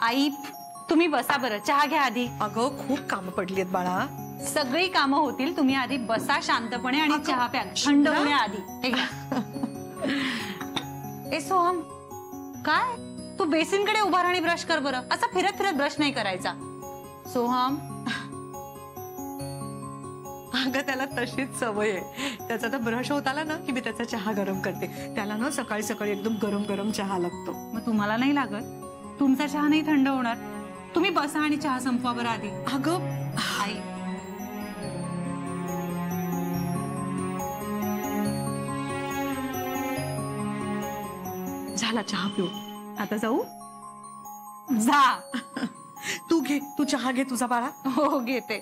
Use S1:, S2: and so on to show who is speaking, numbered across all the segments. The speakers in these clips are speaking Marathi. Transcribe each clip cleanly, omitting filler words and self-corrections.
S1: आई तुम्ही बसा बरं, चहा घ्या आधी.
S2: अगं खूप कामं पडलीत बाळा.
S1: सगळी कामं होतील, तुम्ही आधी बसा शांतपणे आणि चहा प्या थंड होण्याआधी. हे घ्या. ए सोहम, काय तू बेसिनकडे उभा राहा आणि ब्रश कर बरं. असा फिरत फिरत ब्रश नाही करायचा. सोहम,
S2: अगं त्याला तशीच सवय आहे. त्याचा तर ब्रश होत आला ना की मी त्याचा चहा गरम करते. त्याला ना सकाळी सकाळी एकदम गरम गरम चहा लागतो.
S1: मग तुम्हाला नाही लागत? तुमचा चहा नाही थंड होणार. तुम्ही बसा आणि चहा संपवा बरं आधी.
S2: अगं
S1: आई,
S2: झाला चहा पिऊ. आता जाऊ?
S1: जा.
S2: तू घे, तू चहा घे तुझा बाळा.
S1: हो घेते.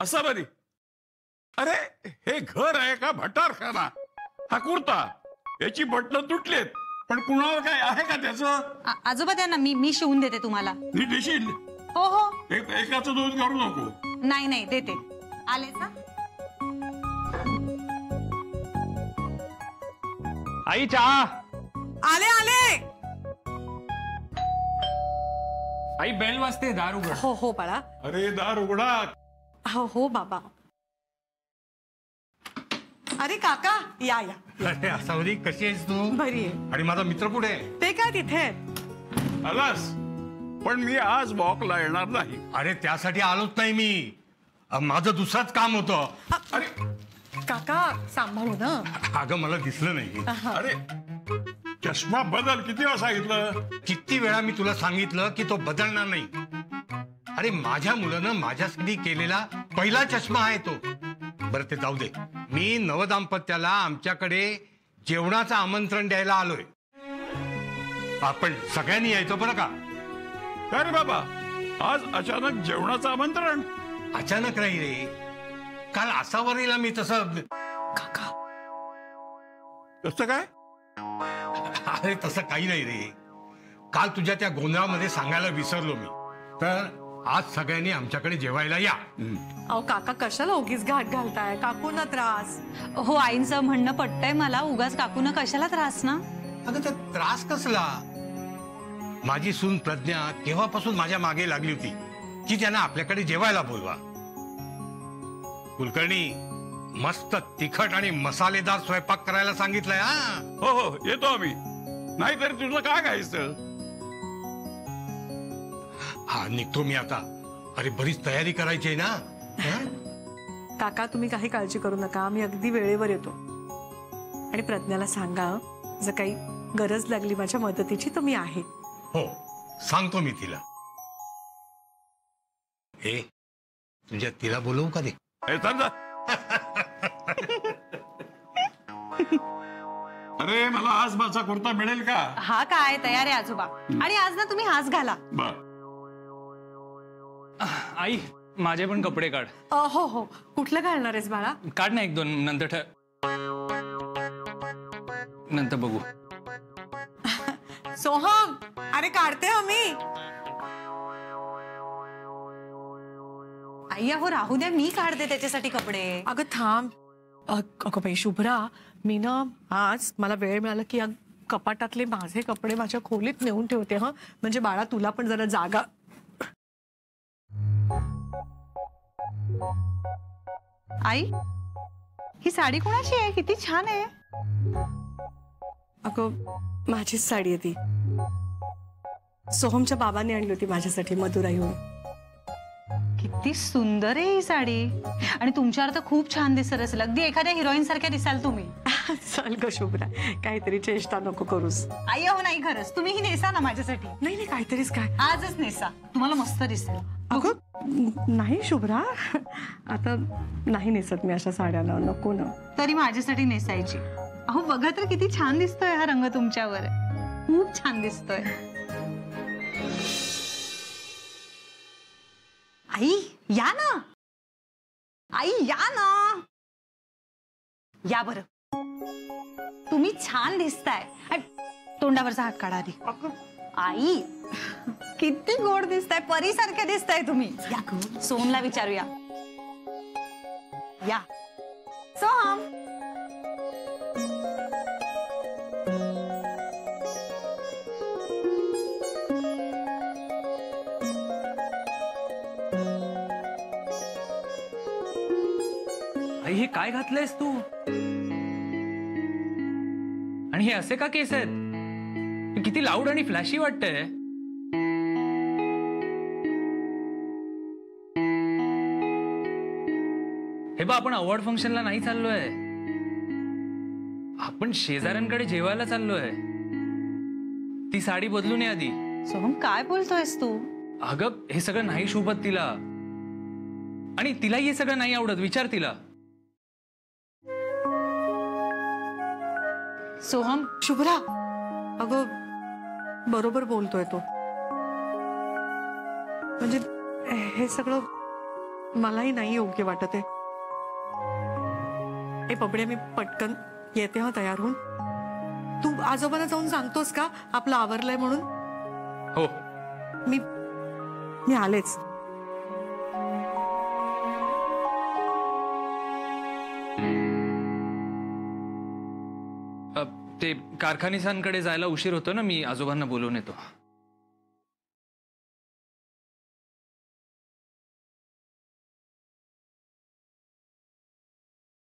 S3: असा बरी. अरे हे घर आहे का भटारखाना? हा कुर्ता, याची बटणं तुटलेत, पण कुणाला काय आहे का त्याचं?
S1: आजोबा त्यांना मी शिवून देते तुम्हाला.
S3: नीट देशील?
S1: हो हो.
S3: एकाचं दोन करू नको.
S1: नाही नाही देते. आले का?
S4: आई चहा.
S2: आले आले.
S4: आई बेल वाजते, दार उघड.
S2: हो हो बाळा.
S3: अरे दार उघडा.
S2: हो हो बाबा. अरे काका या या.
S5: अरे असावरी, कशी आहेस तू?
S2: बरी आहे.
S5: आणि माझा मित्र कुठे?
S2: ते काय तिथे?
S3: आलास, पण मी आज वॉकला येणार नाही.
S5: अरे त्यासाठी आलोच नाही मी. माझं दुसरंच काम होतं.
S2: अरे काका सांभाळू ना.
S5: अगं मला दिसलं नाही.
S3: अरे चष्मा बदल. किती वेळा सांगितलं?
S5: किती वेळा मी तुला सांगितलं की तो बदलणार नाही. अरे माझ्या मुलानं माझ्यासाठी केलेला पहिला चष्मा आहे तो. बरं ते जाऊ दे. मी नवदाम्पत्याला आमच्याकडे जेवणाचं आमंत्रण द्यायला आलोय. आपण सगळ्यांनी यायचं बरं का?
S3: काय रे बाबा, आज अचानक जेवणाचं आमंत्रण?
S5: अचानक नाही रे. काल आसावरीला मी तसं.
S2: काका
S3: कसं काय?
S5: अरे तसं काही नाही रे. काल तुझ्या त्या गोंधळामध्ये सांगायला विसरलो मी. तर आज सगळ्यांनी आमच्याकडे जेवायला या.
S2: अहो काका कशाला उगीच घाट घालताय? काकूंना त्रास.
S1: हो आईंचं म्हणणं पटतंय मला. उगाच काकून कशाला त्रास ना?
S5: अगं तर त्रास कसला? माझी सून प्रज्ञा केव्हापासून माझ्या मागे लागली होती की त्यांना आपल्याकडे जेवायला बोलवा. कुलकर्णी मस्त तिखट आणि मसालेदार स्वयंपाक करायला सांगितलंय. हा
S3: हो हो येतो आम्ही. नाहीतरी तुझं काय खायचं?
S5: हा निघतो मी आता. अरे बरीच तयारी करायची आहे ना.
S2: काका तुम्ही काही काळजी करू नका. मी अगदी वेळेवर येतो. आणि प्रज्ञाला सांगा जर काही गरज लागली माझ्या मदतीची तर मी आहे.
S5: हो सांगतो मी तिला. हे तुझ्या तिला बोलवू का रे?
S3: अरे मला आज माझा कुर्ता मिळेल का?
S1: हा काय तयार आहे आजोबा. आणि आज ना तुम्ही हाच घाला.
S4: आई माझे पण कपडे काढ.
S2: हो हो. कुठलं घालणार आहेस बाळा?
S4: काढ ना एक दोन, नंतर बघू.
S2: सोहम अरे काढते हो मी.
S1: आई हो राहू द्या, मी काढते त्याच्यासाठी कपडे.
S2: अगं थांब. अगं बाई शुभ्रा, मी ना आज मला वेळ मिळाला की कपाटातले माझे कपडे माझ्या खोलीत नेऊन ठेवते. हा म्हणजे बाळा तुला पण जरा जागा.
S1: आई ही साडी कोणाची आहे? किती छान आहे.
S2: अगं माझीच साडी आहे ती. सोहमच्या बाबांनी आणली होती माझ्यासाठी मदुराईहून.
S1: किती सुंदर आहे ही साडी. आणि तुमच्यावर तर खूप छान दिसत असेल. अगदी एखाद्या हिरोईन सारख्या दिसाल तुम्ही.
S2: चल ग शुभ्रा, काहीतरी चेष्टा नको करूस.
S1: आई हो नाही खरंच तुम्ही ही नेसा ना माझ्यासाठी.
S2: नाही नाही काहीतरीच काय.
S1: आजच नेसा, तुम्हाला मस्त दिसेल.
S2: अगं नाही शुभ्रा, आता नाही नेसत मी अशा साड्या. नको ना.
S1: तरी माझ्यासाठी नेसायची. अहो बघा तर किती छान दिसतोय हा रंग तुमच्यावर. खूप छान दिसतोय. आई या ना, आई या ना, या बरं. तुम्ही छान दिसताय. तोंडावरचा हात काढा आधी. आई किती गोड दिसताय, परीसारखे दिसताय तुम्ही. या सोहमला विचारूया. या सोहम.
S4: आई हे काय घातलंयस तू? आणि हे असे का केस आहेत? हे किती लाऊड आणि फ्लॅशी वाटतंय. हे बा, आपण अवॉर्ड फंक्शनला नाही चाललोय, आपण शेजाऱ्यांकडे जेवायला चाललोय. ती साडी बदलून ये आधी.
S1: सोहम काय बोलतोयस तू?
S4: अगं हे सगळं नाही शोभत तिला, आणि तिलाही हे सगळं नाही आवडत. विचार तिला.
S1: सोहम
S2: शुभ्रा, अगं बरोबर बोलतोय तो. म्हणजे हे सगळं मलाही नाही योग्य वाटत आहे. हे पबडे, मी पटकन येते हा तयार होऊन. तू आजोबांना जाऊन सांगतोस का आपलं आवरलंय म्हणून?
S4: हो.
S2: मी आलेच.
S4: ते कारखानिसांकडे जायला उशीर होतो ना, मी आजोबांना बोलवून येतो.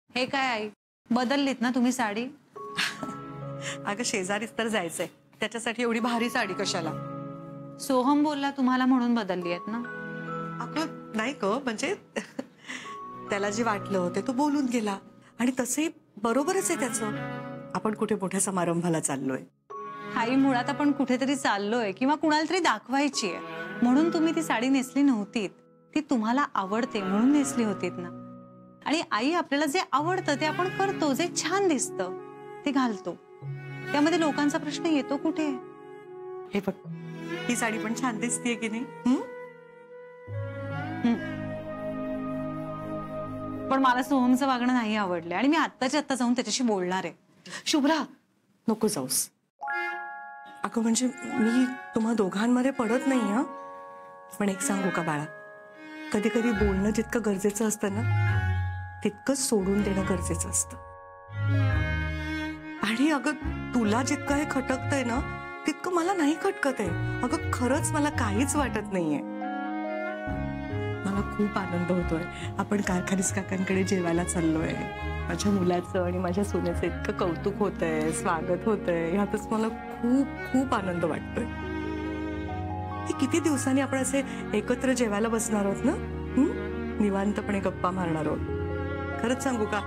S1: हे काय आई, बदललीत ना तुम्ही साडी?
S2: अगं शेजारीच तर जायचंय, त्याच्यासाठी एवढी भारी साडी कशाला?
S1: सोहम बोलला तुम्हाला म्हणून बदलली आहेत ना?
S2: अगं नाही ग, म्हणजे त्याला जे वाटलं ते तो बोलून गेला, आणि तसंही बरोबरच आहे त्याचं. आपण कुठे मोठ्या समारंभाला चाललोय.
S1: आई मुळात आपण कुठेतरी चाललोय किंवा कुणाला तरी दाखवायची आहे म्हणून तुम्ही ती साडी नेसली नव्हतीत. ती तुम्हाला आवडते म्हणून नेसली होतीत ना. आणि आई, आपल्याला जे आवडतं ते आपण करतो, जे छान दिसतं ते घालतो. त्यामध्ये लोकांचा प्रश्न येतो कुठे?
S2: हे बघ, ही साडी पण छान दिसतीये की नाही?
S1: पण मला सोहमचं वागणं नाही आवडलं आणि मी आत्ताच्या आत्ता जाऊन त्याच्याशी बोलणार आहे.
S2: शुभ्रा, नको जाऊस. अगं म्हणजे मी तुम्हा दोघांमध्ये पडत नाही हा, पण एक सांगू का बाळा, कधी कधी बोलणं जितकं गरजेचं असतं ना, तितकंच सोडून देणं गरजेचं असतं. आणि अगं तुला जितकं हे खटकतंय ना, तितकं मला नाही खटकत आहे. अगं खरंच मला काहीच वाटत नाहीये. मला खूप आनंद होतोय. आपण कारखानीस काकांकडे जेवायला चाललोय. माझ्या मुलाचं आणि माझ्या सोन्याचं इतकं कौतुक होतंय, स्वागत होतंय, ह्यातच मला खूप खूप आनंद वाटतोय. हे किती दिवसांनी आपण असे एकत्र जेवायला बसणार आहोत ना, निवांतपणे गप्पा मारणार आहोत. खरंच सांगू का,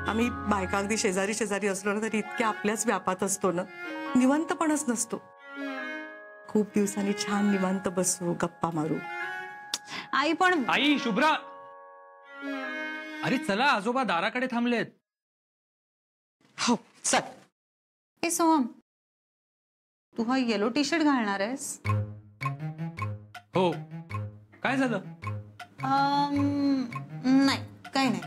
S2: आम्ही बायका अगदी शेजारी शेजारी असलो ना तरी इतक्या आपल्याच व्यापात असतो ना, निवांतपणच नसतो. खूप दिवसांनी छान निवांत बसू, गप्पा मारू.
S1: आई पण
S4: आई, शुभ्रा, अरे चला, आजोबा दाराकडे थांबलेत.
S2: हो चल.
S1: ए सोहम, तू हा येलो टी शर्ट घालणार आहेस?
S4: हो. काय झालं?
S1: नाही, काही नाही.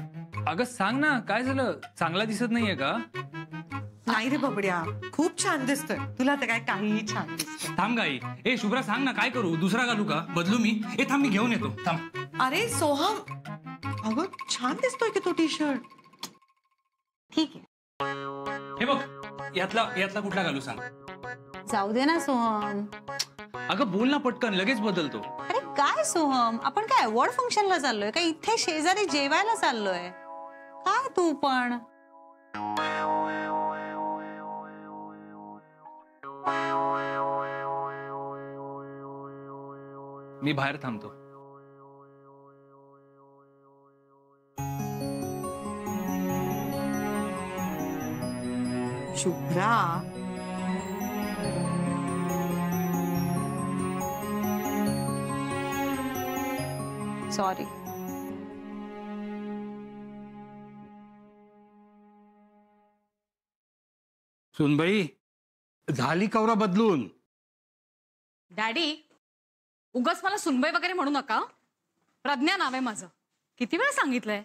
S4: अगं सांग ना, काय झालं? चांगला दिसत नाहीये का?
S2: नाही रे बबड्या, खूप छान दिसतोय. तुला तर काय काहीही छान दिसतंय.
S4: थांब गाई. ए शुभ्रा, सांग ना, काय करू? दुसरा घालू का? बदलू मी? ए थांब, मी घेऊन येतो. थांब.
S2: अरे सोहम, अगं छान दिसतोय की तो टी शर्ट.
S1: ठीक आहे,
S4: हे बघ, यातला कुठला घालू सांग.
S1: जाऊ दे ना सोहम.
S4: अगं बोल ना पटकन, लगेच बदलतो.
S1: अरे काय सोहम, आपण काय अवॉर्ड फंक्शनला चाललोय का? इथे शेजारी जेवायला चाललोय. काय तू पण?
S4: मी बाहेर थांबतो.
S2: शुभ्रा,
S1: सॉरी.
S5: सुनबाई, झाली कवरा बदलून?
S6: डॅडी, उगाच मला सुनबाई वगैरे म्हणू नका. प्रज्ञा नाव आहे माझं. किती वेळा सांगितलंय.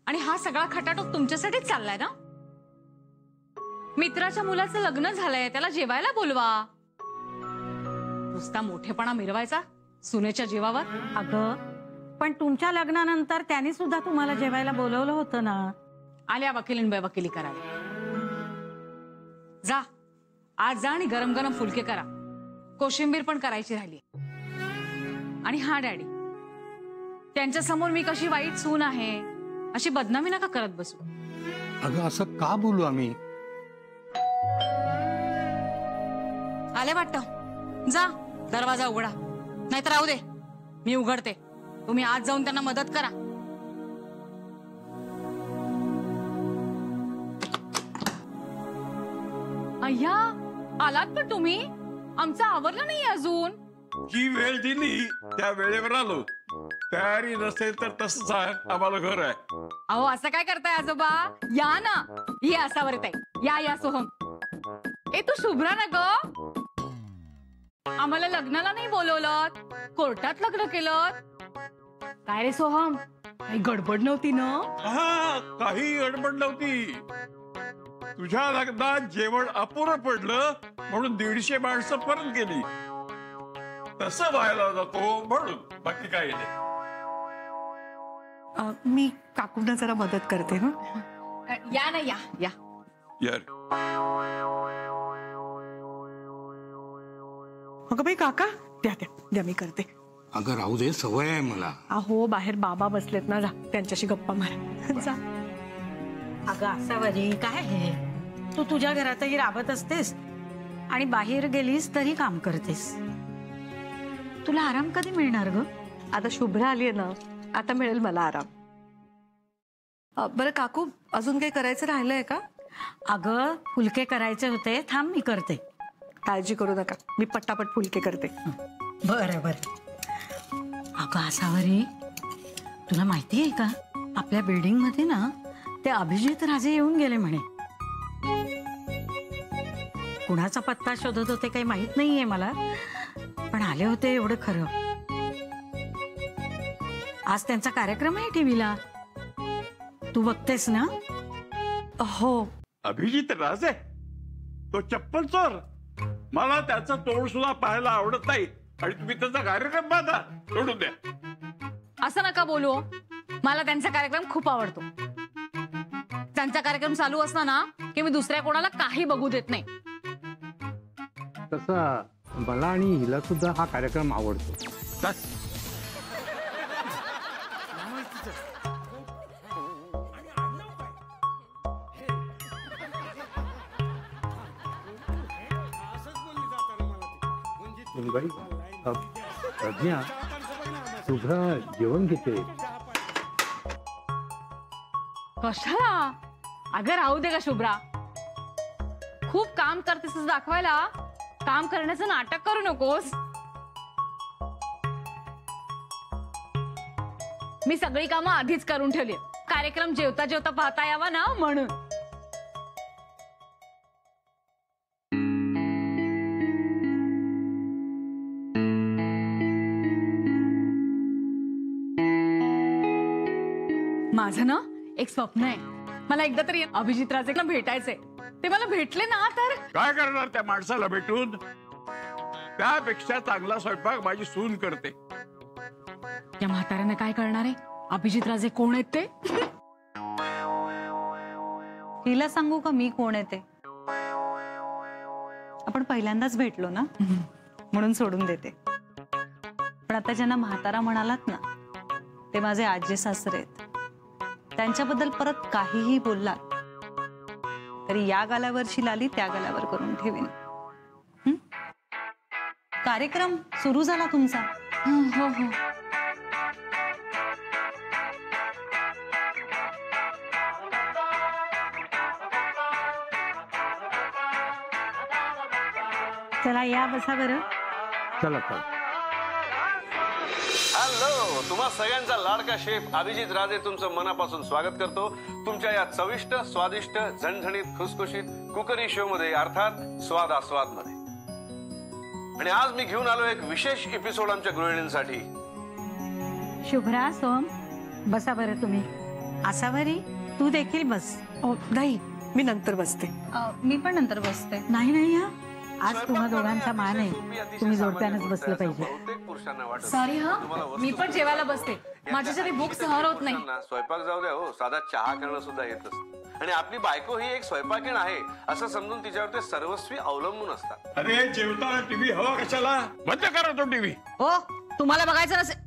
S6: आणि हा सगळा खटाटोप तुमच्यासाठीच चाललाय ना. मित्राच्या मुलाचं लग्न झालंय, त्याला जेवायला बोलवा. नुसता मोठेपणा मिरवायचा सुनेच्या जीवावर.
S7: अगं पण तुमच्या लग्नानंतर त्यांनी सुद्धा तुम्हाला जेवायला बोलवलं होतं ना.
S6: आल्या वकिलीन वकिली करायला. जा आज जा आणि गरम गरम फुलके करा. कोशिंबीर पण करायची राहिली. आणि हा डॅडी, त्यांच्या समोर मी कशी वाईट सून आहे अशी बदनामी नका करत बसू.
S5: अगं असं का बोलू आम्ही.
S6: आले वाटतं. जा दरवाजा उघडा. नाहीतर राहू दे, मी उघडते. तुम्ही आज जाऊन त्यांना मदत करा. अय्या आलात पण तुम्ही. आमचं आवरलं नाही अजून.
S3: जी वेळ दिली त्या वेळेवर आलो. तयारी नसेल तर तसं सांग, आम्हाला घर आहे.
S6: अहो असं काय करताय आजोबा. या ना. ये असावर येत आहे. या सोहम. ए तू शुभ्रा ना ग. आम्हाला लग्नाला नाही बोलवलं, कोर्टात लग्न केलं. काय रे सोहम, काही गडबड नव्हती ना.
S3: हा, काही गडबड नव्हती. तुझ्या लग्नात जेवण अपुरं पडलं म्हणून 150 माणसं परत गेली. तसं व्हायला जातो म्हणून, बाकी काही नाही.
S2: मी काकूंना जरा मदत करते.
S6: या ना. या
S3: यार
S2: अगं बाई काका, द्या द्या द्या, मी करते.
S5: अगं राहू दे, सवय आहे मला.
S2: अहो बाहेर बाबा बसलेत ना, जा त्यांच्याशी गप्पा मार. जा.
S7: अगं असावरी काय हे. तू तुझ्या घरातही राबत असतेस आणि बाहेर गेलीस तरी काम करतेस. तुला आराम कधी मिळणार ग.
S2: आता शुभ्रा आलीये ना, आता मिळेल मला आराम. बरं काकू, अजून काही करायचं राहिलंय का.
S7: अगं फुलके करायचे होते, थांब मी करते.
S2: काळजी करू नका, मी पटापट फुलके करते.
S7: बरं बरं. अगं असावरी, तुला माहिती आहे का आपल्या बिल्डिंग मध्ये ना ते अभिजित राजे येऊन गेले म्हणे. कुणाचा पत्ता शोधत होते काही माहित नाहीये मला, पण आले होते एवढं खरं. आज त्यांचा कार्यक्रम आहे टीव्हीला, तू बघतेस ना.
S2: हो.
S3: अभिजित राजे, तो चप्पल चोर. मला त्याचं तोंड सुद्धा पाहायला आवडत नाही आणि तुम्ही त्याचा कार्यक्रम पाहता. सोडून द्या.
S6: असं नका बोलू. मला त्यांचा कार्यक्रम खूप आवडतो. त्यांचा कार्यक्रम चालू असला ना की मी दुसऱ्या कोणाला काही बघू देत नाही.
S5: तसा मला आणि हिला सुद्धा हा कार्यक्रम आवडतो.
S3: बस.
S5: प्रज्ञा, शुभ्रा जेवण घेते.
S6: कशाला. अगं राहू दे का शुभ्रा. खूप काम करतेस दाखवायला काम करण्याचं नाटक करू नकोस. मी सगळी कामं आधीच करून ठेवली. कार्यक्रम जेवता जेवता पाहता यावा ना म्हणून. माझं ना एक स्वप्न आहे. मला एकदा तरी अभिजित राजेला भेटायचंय. ते मला भेटले ना तर
S3: काय करणार त्या माणसाला भेटून. त्यापेक्षा चांगला स्वयंपाक माझी सून करते.
S6: या म्हाताऱ्याने काय करणार आहे. अभिजित राजे कोण आहेत ते.
S1: हिला सांगू का मी कोण आहे ते. आपण पहिल्यांदाच भेटलो ना म्हणून सोडून देते. पण आता ज्यांना म्हातारा म्हणालात ना ते माझे आजी सासरे आहेत. त्यांच्याबद्दल परत काहीही बोललात तरी या गालावरची लाली त्या गालावर करून ठेवीन. कार्यक्रम सुरू झाला तुमचा.
S6: हो हो.
S7: चला या बसा बरं.
S5: चला चला.
S8: हॅलो, तुम्हा सगळ्यांचा लाडका शेफ अभिजित राजे तुमचं मनापासून स्वागत करतो तुमच्या या चविष्ट, स्वादिष्ट, झणझणीत, खुसखुशीत कुकरी शो मध्ये, अर्थात स्वाद आस्वाद मध्ये. आणि आज मी घेऊन आलो एक विशेष एपिसोड आमच्या गृहिणींसाठी.
S7: शुभ्रा, सोम, बसा बरं तुम्ही. आसावरी, तू देखील बस.
S2: नाही, मी नंतर बसते.
S1: मी पण नंतर बसते.
S7: नाही नाही हा, आज तुम्हा दोघांचा मान आहे. तुम्ही जोडप्यानंच बसलं पाहिजे.
S8: बहुतेक पुरुषांना वाटत
S6: सॉरी हा, मी पण जेवायला बसते. माझ्यासाठी भूक सहन होत नाही.
S8: स्वयंपाक जाऊ द्या हो, साधा चहा करणं सुद्धा येत असतं. आणि आपली बायको ही एक स्वयंपाकीण आहे असं समजून तिच्यावर ते सर्वस्वी अवलंबून असतात.
S3: अरे जेवताना टीव्ही हवा कशाला? बंद करा तो टीव्ही.
S6: हो, तुम्हाला बघायचं नसेल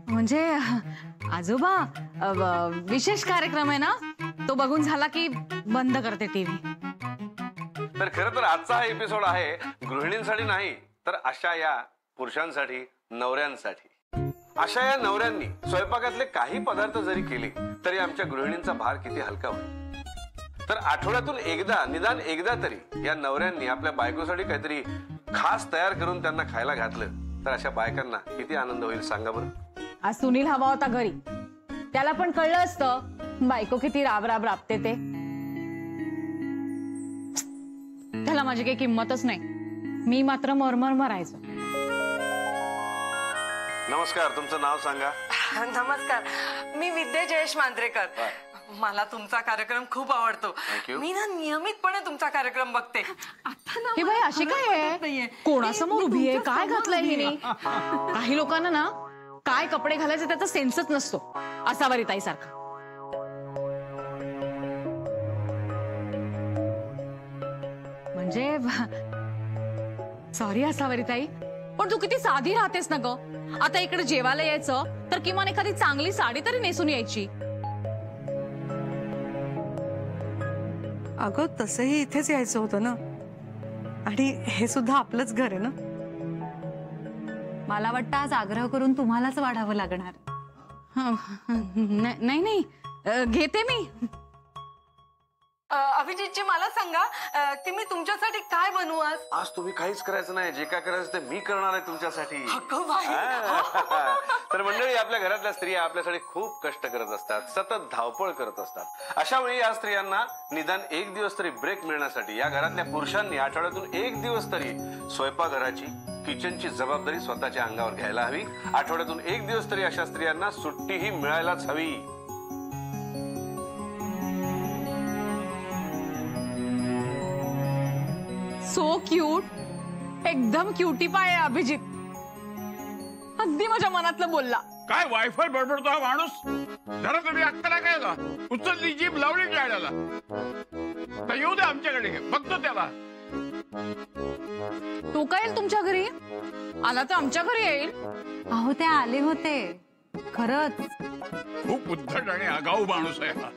S6: म्हणजे आजोबा, विशेष कार्यक्रम आहे ना, तो बघून झाला की बंद करते टीव्ही.
S8: तर खरं तर आजचा हा एपिसोड आहे गृहिणींसाठी नाही, तर अशा या पुरुषांसाठी, नवऱ्यांसाठी. अशा या नवऱ्यांनी स्वयंपाकातले काही पदार्थ जरी केले तरी आमच्या गृहिणींचा भार किती हलका होईल. तर आठवड्यातून एकदा, निदान एकदा तरी या नवऱ्यांनी आपल्या बायकोसाठी काहीतरी खास तयार करून त्यांना खायला घातलं तर अशा बायकांना किती आनंद होईल सांगा बरं.
S6: आज सुनील हवा होता घरी, त्याला पण कळलं असतं बायको किती राब राब राबते ते. त्याला माझी काही किंमतच नाही. मी मात्र मरमर मरायचो.
S8: नमस्कार, तुमचं नाव सांगा.
S2: नमस्कार, मी विद्या जयेश मांजरेकर. मला तुमचा कार्यक्रम खूप आवडतो.
S8: Thank you.
S2: मी ना नियमितपणे तुमचा कार्यक्रम बघते.
S6: हे बाई अशी काय आहे, कोणासमोर उभी आहे, काय घातलंय हिने? काही लोकांना ना काय कपडे घालायचे त्याचा सेन्सच नसतो, असावरी ताई सारखा. म्हणजे सॉरी असावरी ताई, पण तू किती साधी राहतेस ना ग. आता इकडे जेवायला यायचं तर किमान एखादी चांगली साडी तरी नेसून यायची.
S2: अगं तसंही इथेच यायचं होतं ना, आणि हे सुद्धा आपलंच घर आहे ना.
S1: मला वाटतं आज आग्रह करून तुम्हालाच वाढावं लागणार.
S6: नाही नाही, घेते मी.
S2: अभिजितजी, मला सांगा की मी तुमच्यासाठी काय बनवू आज?
S8: आज तुम्ही काहीच करायचं नाही, जे काय करायचं ते मी करणार आहे तुमच्यासाठी.
S2: अगं बाई.
S8: तर मंडळी, आपल्या घरातल्या स्त्रिया आपल्यासाठी खूप कष्ट करत असतात, सतत धावपळ करत असतात. अशा वेळी या स्त्रियांना निदान एक दिवस तरी ब्रेक मिळण्यासाठी या घरातल्या पुरुषांनी आठवड्यातून एक दिवस तरी स्वयंपाकघराची, किचनची जबाबदारी स्वतःच्या अंगावर घ्यायला हवी. आठवड्यातून एक दिवस तरी अशा स्त्रियांना सुट्टीही मिळायलाच हवी.
S6: सो क्यूट, एकदम क्युटी पाय आहे अभिजित. अगदी माझ्या मनातलं बोलला.
S3: काय वायफाय बडबडतो हा माणूस? जरा तुम्ही अक्कला काय का? उचलली जीभ लावली जायला. तर येऊ दे आमच्याकडे, बघतो त्याला.
S6: तू काय येईल तुमच्या घरी? आला तर आमच्या घरी येईल.
S1: अहो ते आले होते खरंच.
S3: खूप उद्धट आणि आगाऊ माणूस आहे हा.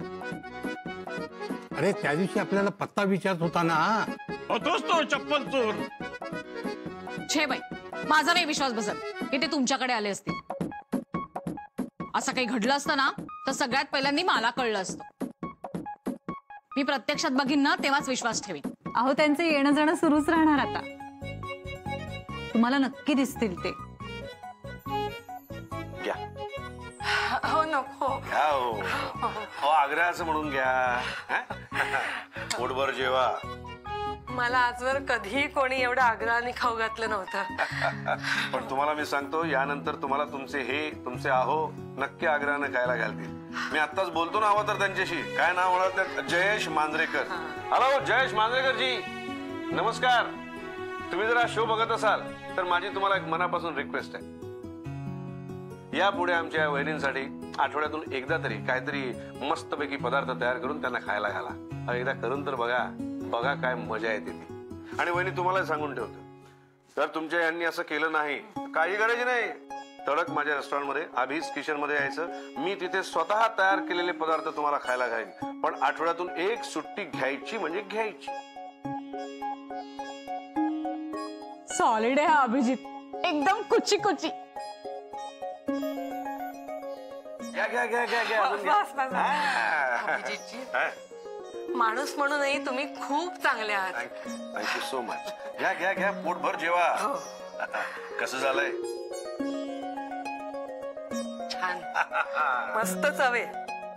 S5: अरे त्या दिवशी आपल्याला पत्ता विचारत होता ना.
S3: तोच तो चप्पल चोर.
S6: छे बाई, माझा नाही विश्वास बसत की ते तुमच्याकडे आले असतील. असं काही घडलं असतं ना तर सगळ्यात पहिल्यांदा मला कळलं असतं. मी प्रत्यक्षात बघीन ना तेव्हाच विश्वास ठेवीन.
S1: अहो त्यांचं येणं जाणं सुरूच राहणार आता. तुम्हाला नक्की दिसतील ते.
S8: घ्या.
S2: हो नको.
S8: घ्या हो. हो, आग्रहाचं म्हणून घ्या. पोटभर जेवा.
S2: मला आजवर कधीही कोणी एवढं आग्रहाने खाऊ घातलं नव्हतं.
S8: पण तुम्हाला मी सांगतो, यानंतर तुम्हाला तुमचे हे, तुमचे आहो नक्की आग्रहाने खायला घालतील. मी आत्ताच बोलतो ना हवं तर त्यांच्याशी. काय नाव म्हणत? जयेश मांजरेकर. हॅलो जयेश मांजरेकर जी, नमस्कार. तुम्ही जर हा शो बघत असाल तर माझी तुम्हाला एक मनापासून रिक्वेस्ट आहे. यापुढे आमच्या वहिनींसाठी आठवड्यातून एकदा तरी काहीतरी मस्तपैकी पदार्थ तयार करून त्यांना खायला घाला. एकदा करून तर बघा, बघा काय मजा येते ती. आणि वहिनी तुम्हाला सांगून ठेवतो, तर तुमच्या यांनी असं केलं नाही, काही गरज नाही. तडक माझ्या रेस्टॉरंटमध्ये, अभीज किचन मध्ये यायचं. मी तिथे स्वतः तयार केलेले पदार्थ तुम्हाला खायला घाईन. पण आठवड्यातून एक सुट्टी घ्यायची म्हणजे घ्यायची.
S6: सॉलिड आहे हा अभिजित, एकदम कुची कुची.
S8: घ्या घ्या घ्या घ्या घ्या अजून घ्या.
S2: बस, बस. अभिजितजी, माणूस म्हणूनही तुम्ही खूप चांगले आहात.
S8: Thank you so much. घ्या घ्या घ्या, पोटभर जेवा. कसं झालंय?
S2: छान, मस्त चव आहे.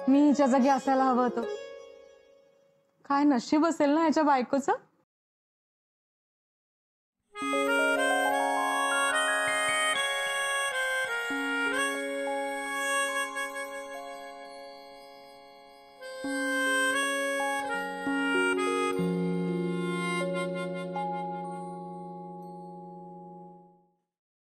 S6: मी हिच्या जागी असायला हवं होतं. काय नशीब असेल ना ह्याच्या बायकोचं.